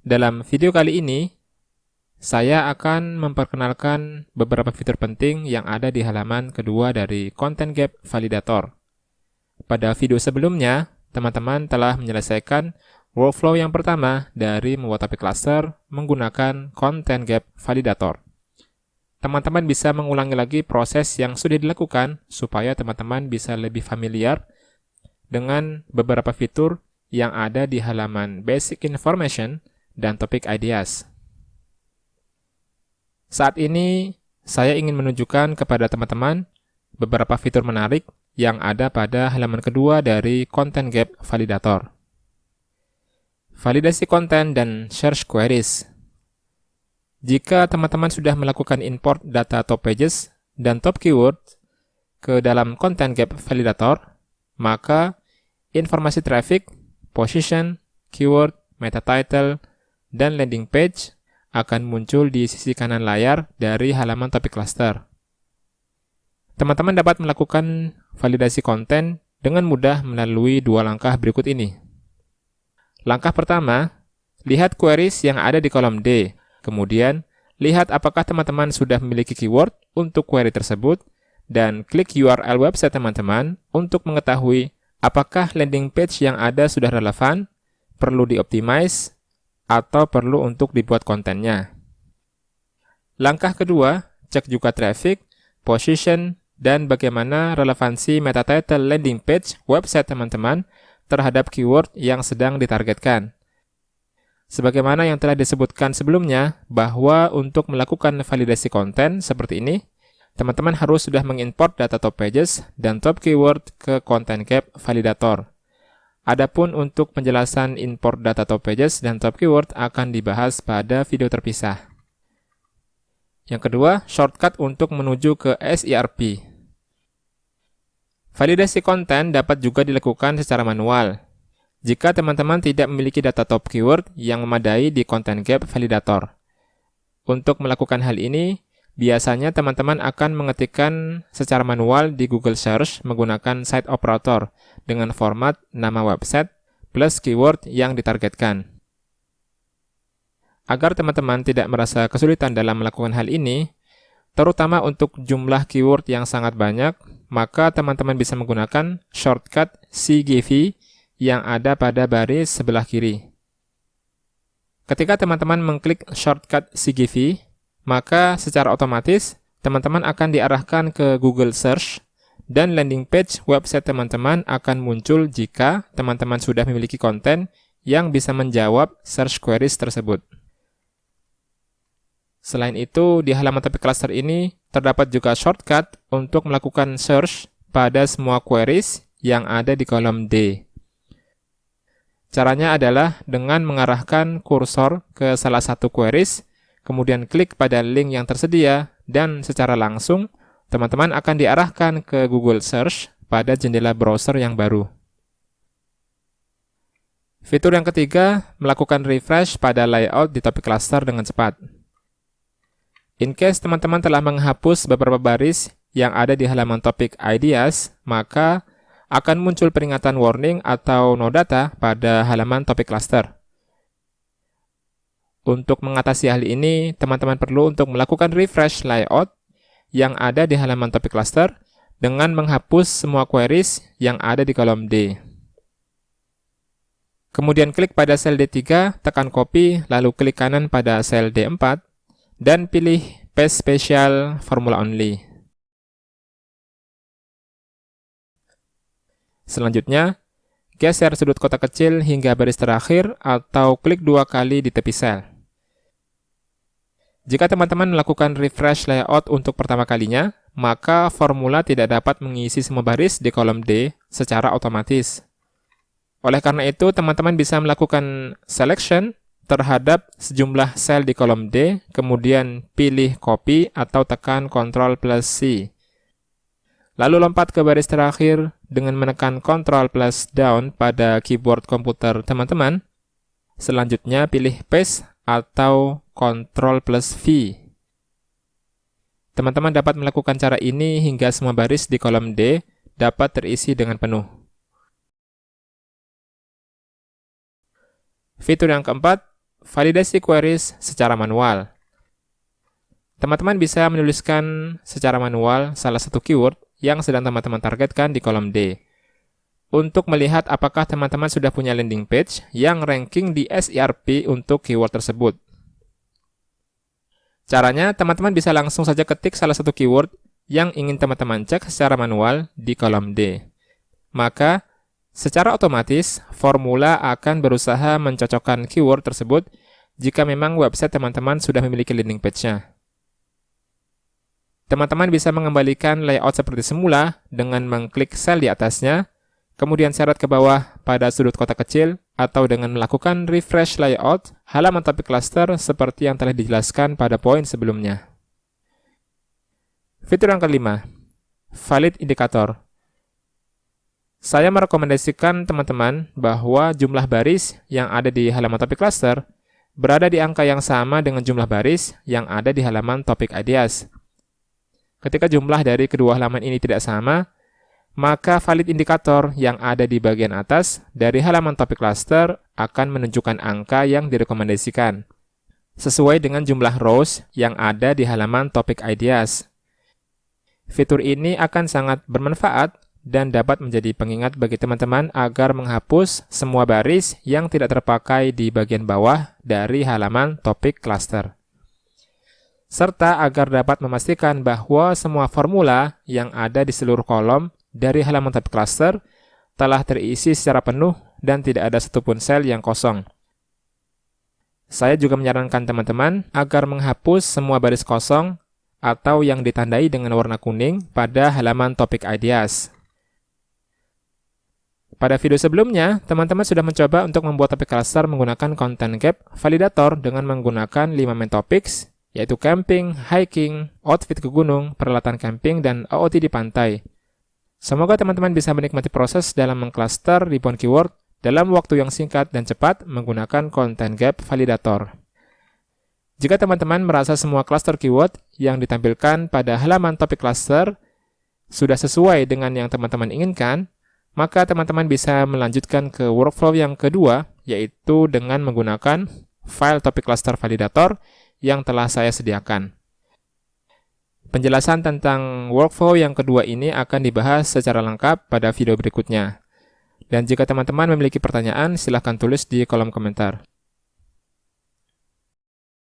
Dalam video kali ini, saya akan memperkenalkan beberapa fitur penting yang ada di halaman kedua dari Content Gap Validator. Pada video sebelumnya, teman-teman telah menyelesaikan workflow yang pertama dari membuat topik cluster menggunakan Content Gap Validator. Teman-teman bisa mengulangi lagi proses yang sudah dilakukan supaya teman-teman bisa lebih familiar dengan beberapa fitur yang ada di halaman Basic Information dan Topic Ideas. Saat ini, saya ingin menunjukkan kepada teman-teman beberapa fitur menarik yang ada pada halaman kedua dari Content Gap Validator. Validasi konten dan search queries. Jika teman-teman sudah melakukan import data top pages dan top keyword ke dalam Content Gap Validator, maka informasi traffic, position, keyword, meta title, dan landing page akan muncul di sisi kanan layar dari halaman topik cluster. Teman-teman dapat melakukan validasi konten dengan mudah melalui dua langkah berikut ini. Langkah pertama, lihat queries yang ada di kolom D. Kemudian, lihat apakah teman-teman sudah memiliki keyword untuk query tersebut, dan klik URL website teman-teman untuk mengetahui apakah landing page yang ada sudah relevan, perlu dioptimize, atau perlu untuk dibuat kontennya. Langkah kedua, cek juga traffic, position, dan bagaimana relevansi meta title landing page website teman-teman terhadap keyword yang sedang ditargetkan. Sebagaimana yang telah disebutkan sebelumnya, bahwa untuk melakukan validasi konten seperti ini, teman-teman harus sudah mengimport data top pages dan top keyword ke Content Gap Validator. Adapun untuk penjelasan import data top pages dan top keyword akan dibahas pada video terpisah. Yang kedua, shortcut untuk menuju ke SERP. Validasi konten dapat juga dilakukan secara manual. Jika teman-teman tidak memiliki data top keyword yang memadai di Content Gap Validator. Untuk melakukan hal ini, biasanya teman-teman akan mengetikkan secara manual di Google Search menggunakan site operator dengan format nama website plus keyword yang ditargetkan. Agar teman-teman tidak merasa kesulitan dalam melakukan hal ini, terutama untuk jumlah keyword yang sangat banyak, maka teman-teman bisa menggunakan shortcut CGV yang ada pada baris sebelah kiri. Ketika teman-teman mengklik shortcut CGV, maka secara otomatis teman-teman akan diarahkan ke Google Search dan landing page website teman-teman akan muncul jika teman-teman sudah memiliki konten yang bisa menjawab search queries tersebut. Selain itu, di halaman topik cluster ini terdapat juga shortcut untuk melakukan search pada semua queries yang ada di kolom D. Caranya adalah dengan mengarahkan kursor ke salah satu queries, kemudian klik pada link yang tersedia, dan secara langsung, teman-teman akan diarahkan ke Google Search pada jendela browser yang baru. Fitur yang ketiga, melakukan refresh pada layout di topik cluster dengan cepat. In case teman-teman telah menghapus beberapa baris yang ada di halaman topik Ideas, maka akan muncul peringatan warning atau no data pada halaman topik cluster. Untuk mengatasi hal ini, teman-teman perlu untuk melakukan refresh layout yang ada di halaman topik cluster dengan menghapus semua queries yang ada di kolom D. Kemudian klik pada sel D3, tekan copy, lalu klik kanan pada sel D4, dan pilih Paste Special Formula Only. Selanjutnya, geser sudut kotak kecil hingga baris terakhir atau klik dua kali di tepi sel. Jika teman-teman melakukan refresh layout untuk pertama kalinya, maka formula tidak dapat mengisi semua baris di kolom D secara otomatis. Oleh karena itu, teman-teman bisa melakukan selection terhadap sejumlah sel di kolom D, kemudian pilih copy atau tekan Ctrl+C. Lalu lompat ke baris terakhir dengan menekan Ctrl+Down pada keyboard komputer teman-teman. Selanjutnya pilih Paste atau Ctrl+V. Teman-teman dapat melakukan cara ini hingga semua baris di kolom D dapat terisi dengan penuh. Fitur yang keempat, validasi queries secara manual. Teman-teman bisa menuliskan secara manual salah satu keyword yang sedang teman-teman targetkan di kolom D. Untuk melihat apakah teman-teman sudah punya landing page yang ranking di SERP untuk keyword tersebut. Caranya, teman-teman bisa langsung saja ketik salah satu keyword yang ingin teman-teman cek secara manual di kolom D. Maka, secara otomatis, formula akan berusaha mencocokkan keyword tersebut jika memang website teman-teman sudah memiliki landing page-nya. Teman-teman bisa mengembalikan layout seperti semula dengan mengklik sel di atasnya, kemudian seret ke bawah pada sudut kotak kecil, atau dengan melakukan refresh layout halaman topik cluster seperti yang telah dijelaskan pada poin sebelumnya. Fitur yang kelima, valid indikator. Saya merekomendasikan teman-teman bahwa jumlah baris yang ada di halaman topik cluster berada di angka yang sama dengan jumlah baris yang ada di halaman topik ideas. Ketika jumlah dari kedua halaman ini tidak sama, maka valid indikator yang ada di bagian atas dari halaman topik cluster akan menunjukkan angka yang direkomendasikan, sesuai dengan jumlah rows yang ada di halaman topik ideas. Fitur ini akan sangat bermanfaat dan dapat menjadi pengingat bagi teman-teman agar menghapus semua baris yang tidak terpakai di bagian bawah dari halaman topik cluster. Serta agar dapat memastikan bahwa semua formula yang ada di seluruh kolom dari halaman topik cluster telah terisi secara penuh dan tidak ada satupun sel yang kosong. Saya juga menyarankan teman-teman agar menghapus semua baris kosong atau yang ditandai dengan warna kuning pada halaman topik ideas. Pada video sebelumnya, teman-teman sudah mencoba untuk membuat topik cluster menggunakan Content Gap Validator dengan menggunakan 5 main topics, yaitu camping, hiking, outfit ke gunung, peralatan camping, dan OOT di pantai. Semoga teman-teman bisa menikmati proses dalam mengcluster ribuan keyword dalam waktu yang singkat dan cepat menggunakan Content Gap Validator. Jika teman-teman merasa semua cluster keyword yang ditampilkan pada halaman topik cluster sudah sesuai dengan yang teman-teman inginkan, maka teman-teman bisa melanjutkan ke workflow yang kedua, yaitu dengan menggunakan file topik cluster validator yang telah saya sediakan. Penjelasan tentang workflow yang kedua ini akan dibahas secara lengkap pada video berikutnya. Dan jika teman-teman memiliki pertanyaan, silahkan tulis di kolom komentar.